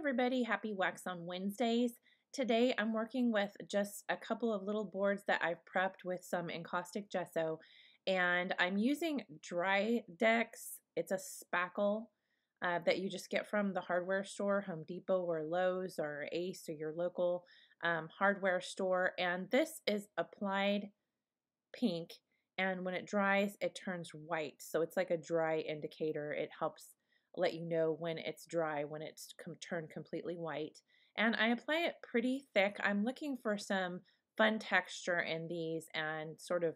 everybody, happy Wax on Wednesdays. Today I'm working with just a couple of little boards that I've prepped with some encaustic gesso, and I'm using Dry Decks. It's a spackle that you just get from the hardware store, Home Depot or Lowe's or Ace or your local hardware store, and this is applied pink, and when it dries it turns white, so it's like a dry indicator. It helps let you know when it's dry, when it's turned completely white. And I apply it pretty thick. I'm looking for some fun texture in these and sort of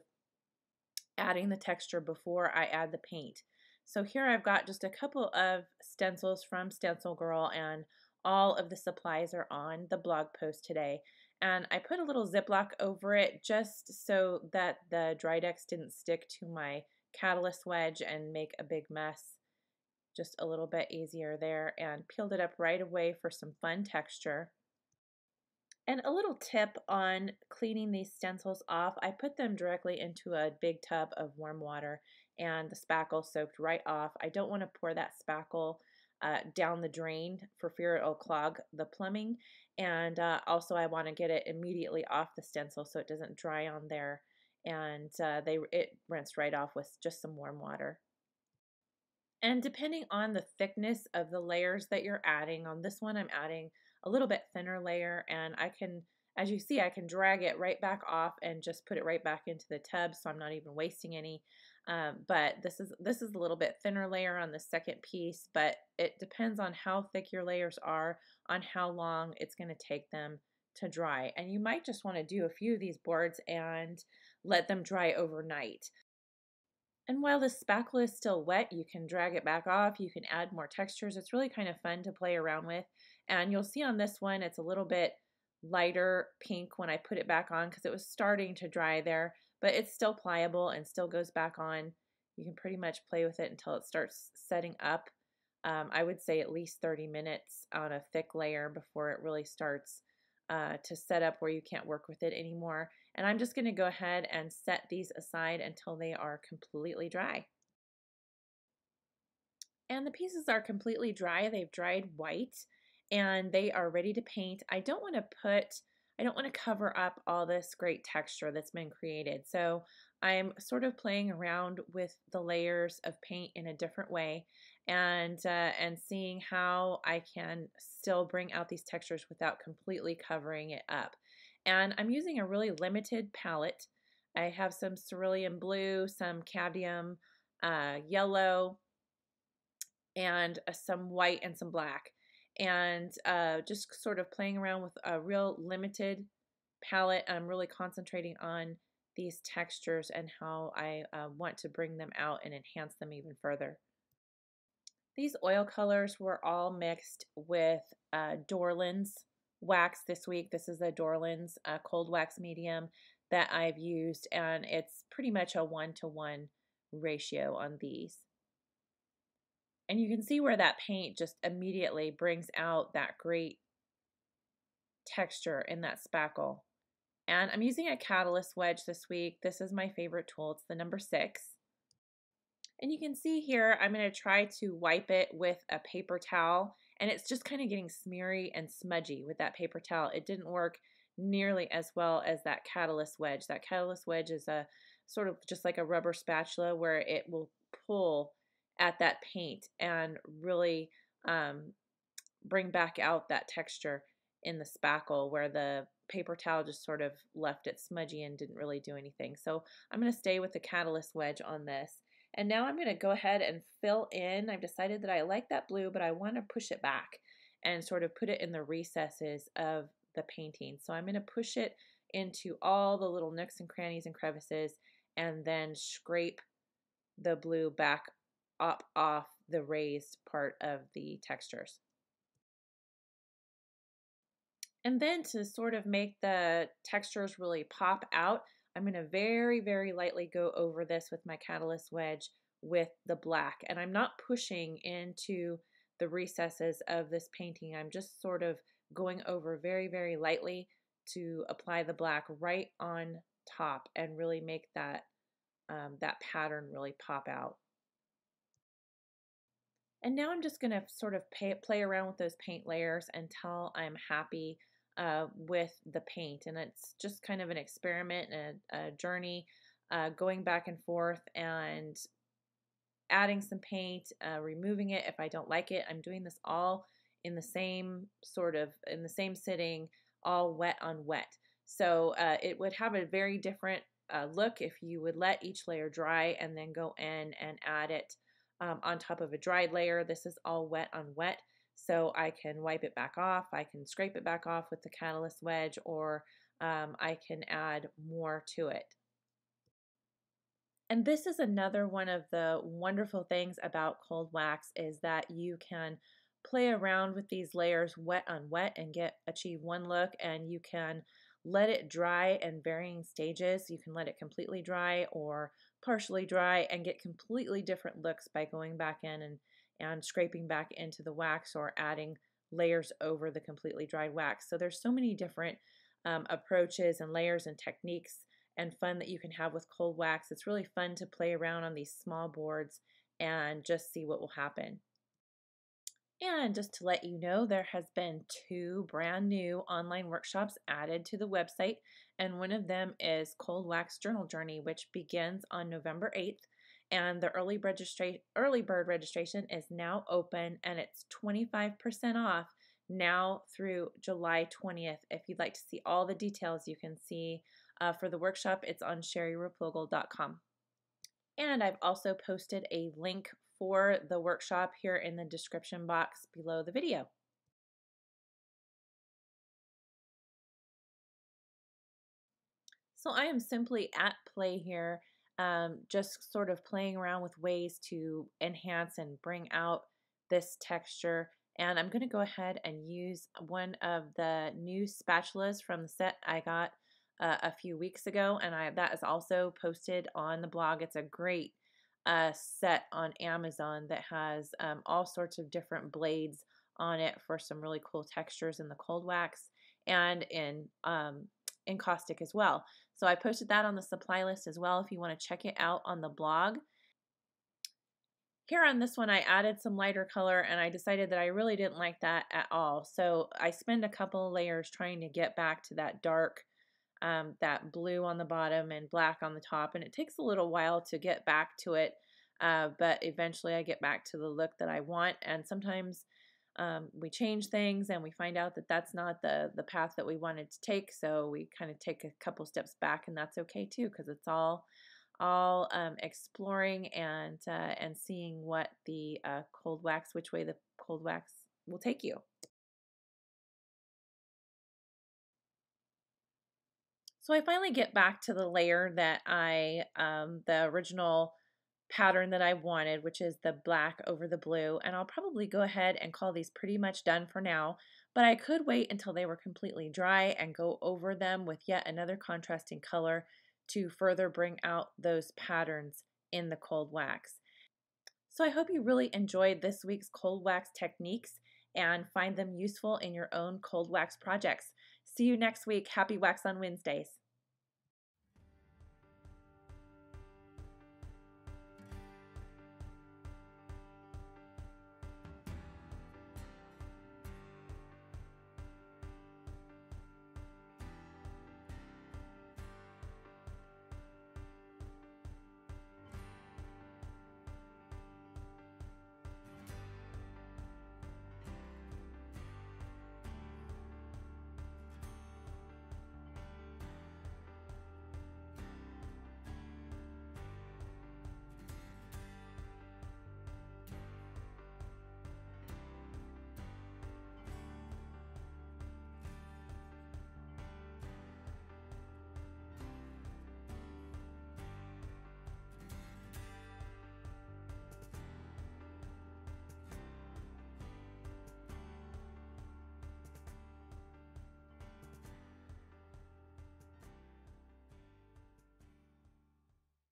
adding the texture before I add the paint. So here I've got just a couple of stencils from Stencil Girl, and all of the supplies are on the blog post today. And I put a little Ziploc over it just so that the dry decks didn't stick to my catalyst wedge and make a big mess. Just a little bit easier there, and peeled it up right away for some fun texture. And a little tip on cleaning these stencils off, I put them directly into a big tub of warm water and the spackle soaked right off. I don't want to pour that spackle down the drain for fear it'll clog the plumbing, and also I want to get it immediately off the stencil so it doesn't dry on there, and it rinsed right off with just some warm water. And depending on the thickness of the layers that you're adding, on this one I'm adding a little bit thinner layer, and I can, as you see, I can drag it right back off and just put it right back into the tub, so I'm not even wasting any. But this is a little bit thinner layer on the second piece, but it depends on how thick your layers are, on how long it's going to take them to dry. And you might just want to do a few of these boards and let them dry overnight. And while the spackle is still wet, you can drag it back off, you can add more textures. It's really kind of fun to play around with. And you'll see on this one, it's a little bit lighter pink when I put it back on because it was starting to dry there, but it's still pliable and still goes back on. You can pretty much play with it until it starts setting up. I would say at least 30 minutes on a thick layer before it really starts to set up where you can't work with it anymore. And I'm just going to go ahead and set these aside until they are completely dry. And the pieces are completely dry. They've dried white and they are ready to paint. I don't want to cover up all this great texture that's been created. So I'm sort of playing around with the layers of paint in a different way, and seeing how I can still bring out these textures without completely covering it up. And I'm using a really limited palette. I have some cerulean blue, some cadmium yellow, and some white and some black, and just sort of playing around with a real limited palette. I'm really concentrating on these textures and how I want to bring them out and enhance them even further. These oil colors were all mixed with Dorland's wax this week. This is a Dorland's cold wax medium that I've used, and it's pretty much a 1-to-1 ratio on these. And you can see where that paint just immediately brings out that great texture in that spackle. And I'm using a catalyst wedge this week. This is my favorite tool. It's the number 6. And you can see here, I'm going to try to wipe it with a paper towel, and it's just kind of getting smeary and smudgy with that paper towel. It didn't work nearly as well as that catalyst wedge. That catalyst wedge is a sort of just like a rubber spatula where it will pull at that paint and really bring back out that texture in the spackle, where the paper towel just sort of left it smudgy and didn't really do anything. So I'm going to stay with the catalyst wedge on this. And now I'm going to go ahead and fill in. I've decided that I like that blue, but I want to push it back and sort of put it in the recesses of the painting. So I'm going to push it into all the little nooks and crannies and crevices, and then scrape the blue back up off the raised part of the textures. And then to sort of make the textures really pop out, I'm going to very, very lightly go over this with my catalyst wedge with the black. And I'm not pushing into the recesses of this painting. I'm just sort of going over very, very lightly to apply the black right on top and really make that, that pattern really pop out. And now I'm just going to sort of play around with those paint layers until I'm happy with the paint. And it's just kind of an experiment and a journey, going back and forth and adding some paint, removing it if I don't like it. I'm doing this all in the same in the same sitting, all wet on wet. So it would have a very different look if you would let each layer dry and then go in and add it on top of a dried layer. This is all wet on wet, so I can wipe it back off. I can scrape it back off with the catalyst wedge, or I can add more to it. And this is another one of the wonderful things about cold wax, is that you can play around with these layers wet on wet and achieve one look, and you can let it dry in varying stages. You can let it completely dry or partially dry and get completely different looks by going back in and scraping back into the wax or adding layers over the completely dried wax. So there's so many different approaches and layers and techniques and fun that you can have with cold wax. It's really fun to play around on these small boards and just see what will happen. And just to let you know, there has been 2 brand new online workshops added to the website, and one of them is Cold Wax Journal Journey, which begins on November 8th, and the early bird registration is now open, and it's 25% off now through July 20th. If you'd like to see all the details, you can see for the workshop, it's on ShariReplogle.com. And I've also posted a link for the workshop here in the description box below the video. So I am simply at play here, just sort of playing around with ways to enhance and bring out this texture. And I'm going to go ahead and use one of the new spatulas from the set I got a few weeks ago, and that is also posted on the blog. It's a great set on Amazon that has all sorts of different blades on it for some really cool textures in the cold wax and in caustic as well. So I posted that on the supply list as well if you want to check it out on the blog. Here on this one, I added some lighter color, and I decided that I really didn't like that at all. So I spent a couple of layers trying to get back to that dark, that blue on the bottom and black on the top, and it takes a little while to get back to it, but eventually I get back to the look that I want. And sometimes we change things and we find out that that's not the path that we wanted to take, so we kind of take a couple steps back, and that's okay too, because it's all exploring and seeing what the which way the cold wax will take you. So I finally get back to the layer that the original pattern that I wanted, which is the black over the blue, and I'll probably go ahead and call these pretty much done for now, but I could wait until they were completely dry and go over them with yet another contrasting color to further bring out those patterns in the cold wax. So I hope you really enjoyed this week's cold wax techniques and find them useful in your own cold wax projects. See you next week. Happy Wax on Wednesdays.